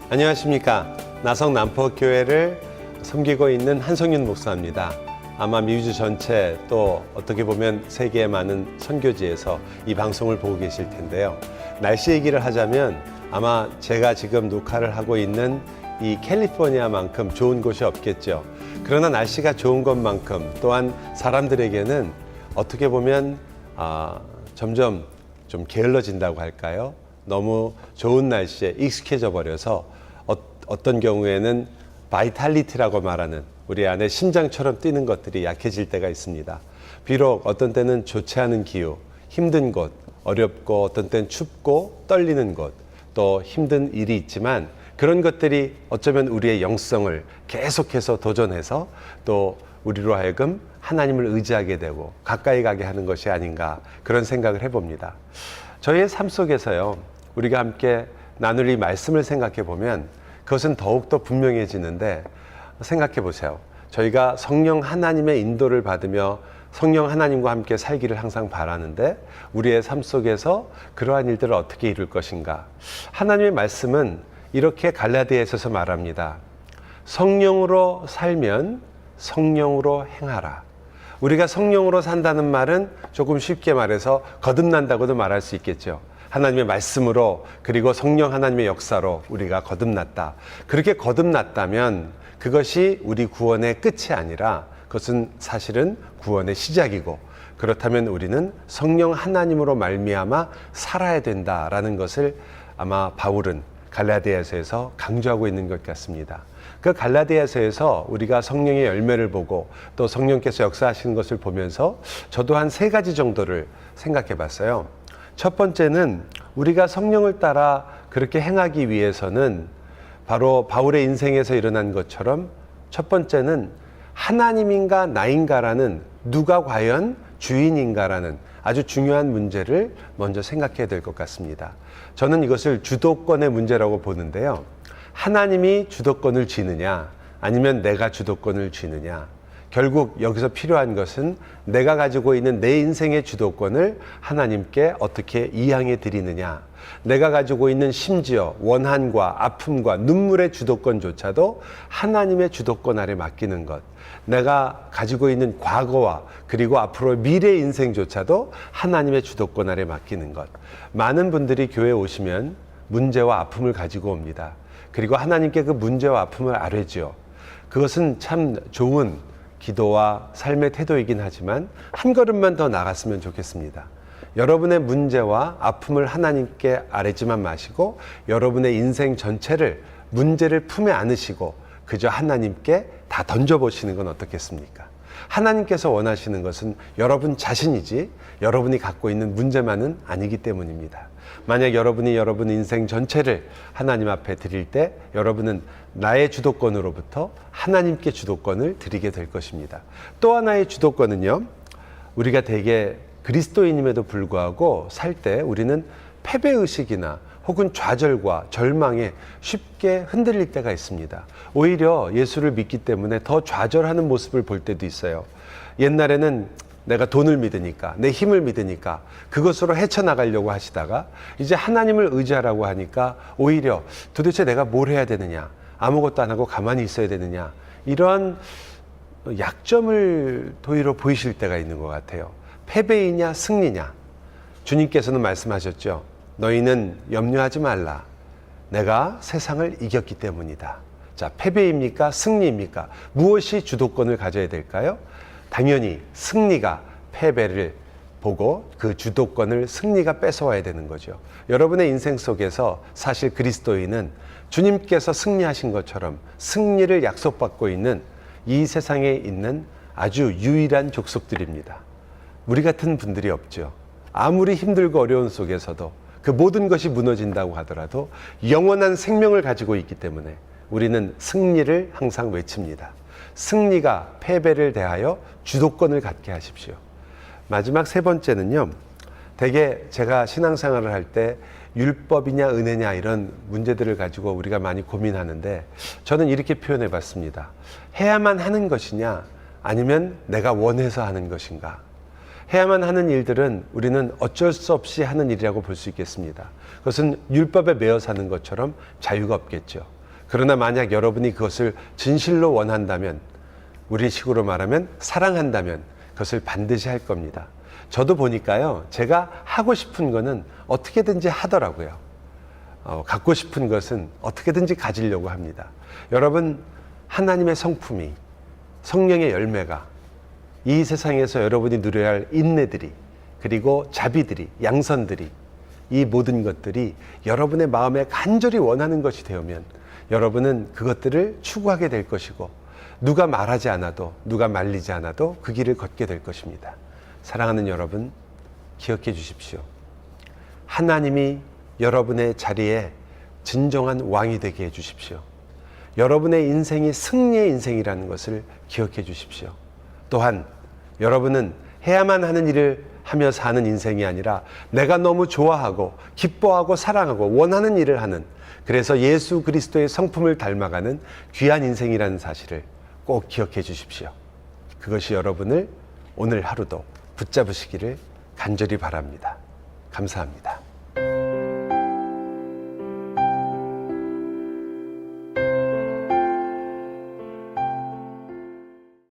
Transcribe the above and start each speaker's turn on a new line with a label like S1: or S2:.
S1: 안녕하십니까. 나성 남포교회를 섬기고 있는 한성윤 목사입니다. 아마 미주 전체 또 어떻게 보면 세계의 많은 선교지에서 이 방송을 보고 계실 텐데요. 날씨 얘기를 하자면 아마 제가 지금 녹화를 하고 있는 이 캘리포니아만큼 좋은 곳이 없겠죠. 그러나 날씨가 좋은 것만큼 또한 사람들에게는 어떻게 보면 점점 좀 게을러진다고 할까요? 너무 좋은 날씨에 익숙해져 버려서 어떤 경우에는 바이탈리티라고 말하는 우리 안에 심장처럼 뛰는 것들이 약해질 때가 있습니다. 비록 어떤 때는 좋지 않은 기후, 힘든 곳, 어렵고 어떤 때는 춥고 떨리는 곳, 또 힘든 일이 있지만 그런 것들이 어쩌면 우리의 영성을 계속해서 도전해서 또 우리로 하여금 하나님을 의지하게 되고 가까이 가게 하는 것이 아닌가 그런 생각을 해봅니다. 저희의 삶 속에서요, 우리가 함께 나눌 이 말씀을 생각해 보면 그것은 더욱더 분명해지는데, 생각해 보세요. 저희가 성령 하나님의 인도를 받으며 성령 하나님과 함께 살기를 항상 바라는데 우리의 삶 속에서 그러한 일들을 어떻게 이룰 것인가. 하나님의 말씀은 이렇게 갈라디아서에서 말합니다. 성령으로 살면 성령으로 행하라. 우리가 성령으로 산다는 말은 조금 쉽게 말해서 거듭난다고도 말할 수 있겠죠. 하나님의 말씀으로, 그리고 성령 하나님의 역사로 우리가 거듭났다. 그렇게 거듭났다면 그것이 우리 구원의 끝이 아니라 그것은 사실은 구원의 시작이고, 그렇다면 우리는 성령 하나님으로 말미암아 살아야 된다라는 것을 아마 바울은 갈라디아서에서 강조하고 있는 것 같습니다. 그 갈라디아서에서 우리가 성령의 열매를 보고 또 성령께서 역사하시는 것을 보면서 저도 한 3가지 정도를 생각해 봤어요. 첫 번째는 우리가 성령을 따라 그렇게 행하기 위해서는 바로 바울의 인생에서 일어난 것처럼 첫 번째는 하나님인가 나인가라는, 누가 과연 주인인가라는 아주 중요한 문제를 먼저 생각해야 될 것 같습니다. 저는 이것을 주도권의 문제라고 보는데요. 하나님이 주도권을 쥐느냐 아니면 내가 주도권을 쥐느냐. 결국 여기서 필요한 것은 내가 가지고 있는 내 인생의 주도권을 하나님께 어떻게 이양해 드리느냐. 내가 가지고 있는 심지어 원한과 아픔과 눈물의 주도권조차도 하나님의 주도권 아래 맡기는 것. 내가 가지고 있는 과거와 그리고 앞으로 미래 인생조차도 하나님의 주도권 아래 맡기는 것. 많은 분들이 교회에 오시면 문제와 아픔을 가지고 옵니다. 그리고 하나님께 그 문제와 아픔을 아뢰죠. 그것은 참 좋은 기도와 삶의 태도이긴 하지만 한 걸음만 더 나갔으면 좋겠습니다. 여러분의 문제와 아픔을 하나님께 아뢰지만 마시고 여러분의 인생 전체를, 문제를 품에 안으시고 그저 하나님께 다 던져보시는 건 어떻겠습니까? 하나님께서 원하시는 것은 여러분 자신이지 여러분이 갖고 있는 문제만은 아니기 때문입니다. 만약 여러분이 여러분 인생 전체를 하나님 앞에 드릴 때 여러분은 나의 주도권으로부터 하나님께 주도권을 드리게 될 것입니다. 또 하나의 주도권은요, 우리가 되게 그리스도인임에도 불구하고 살 때 우리는 패배의식이나 혹은 좌절과 절망에 쉽게 흔들릴 때가 있습니다. 오히려 예수를 믿기 때문에 더 좌절하는 모습을 볼 때도 있어요. 옛날에는 내가 돈을 믿으니까, 내 힘을 믿으니까 그것으로 헤쳐나가려고 하시다가 이제 하나님을 의지하라고 하니까 오히려 도대체 내가 뭘 해야 되느냐, 아무것도 안 하고 가만히 있어야 되느냐, 이런 약점을 도리어 보이실 때가 있는 것 같아요. 패배이냐 승리냐. 주님께서는 말씀하셨죠. 너희는 염려하지 말라. 내가 세상을 이겼기 때문이다. 자, 패배입니까? 승리입니까? 무엇이 주도권을 가져야 될까요? 당연히 승리가 패배를 보고 그 주도권을 승리가 뺏어와야 되는 거죠. 여러분의 인생 속에서 사실 그리스도인은 주님께서 승리하신 것처럼 승리를 약속받고 있는 이 세상에 있는 아주 유일한 족속들입니다. 우리 같은 분들이 없죠. 아무리 힘들고 어려운 속에서도 그 모든 것이 무너진다고 하더라도 영원한 생명을 가지고 있기 때문에 우리는 승리를 항상 외칩니다. 승리가 패배를 대하여 주도권을 갖게 하십시오. 마지막 3번째는요. 되게 제가 신앙생활을 할 때 율법이냐 은혜냐 이런 문제들을 가지고 우리가 많이 고민하는데 저는 이렇게 표현해 봤습니다. 해야만 하는 것이냐 아니면 내가 원해서 하는 것인가. 해야만 하는 일들은 우리는 어쩔 수 없이 하는 일이라고 볼 수 있겠습니다. 그것은 율법에 매여 사는 것처럼 자유가 없겠죠. 그러나 만약 여러분이 그것을 진실로 원한다면, 우리 식으로 말하면 사랑한다면 그것을 반드시 할 겁니다. 저도 보니까요, 제가 하고 싶은 거는 어떻게든지 하더라고요. 갖고 싶은 것은 어떻게든지 가지려고 합니다. 여러분, 하나님의 성품이, 성령의 열매가 이 세상에서 여러분이 누려야 할 인내들이, 그리고 자비들이, 양선들이, 이 모든 것들이 여러분의 마음에 간절히 원하는 것이 되면 여러분은 그것들을 추구하게 될 것이고, 누가 말하지 않아도, 누가 말리지 않아도 그 길을 걷게 될 것입니다. 사랑하는 여러분, 기억해 주십시오. 하나님이 여러분의 자리에 진정한 왕이 되게 해 주십시오. 여러분의 인생이 승리의 인생이라는 것을 기억해 주십시오. 또한 여러분은 해야만 하는 일을 하며 사는 인생이 아니라 내가 너무 좋아하고 기뻐하고 사랑하고 원하는 일을 하는, 그래서 예수 그리스도의 성품을 닮아가는 귀한 인생이라는 사실을 꼭 기억해 주십시오. 그것이 여러분을 오늘 하루도 붙잡으시기를 간절히 바랍니다. 감사합니다.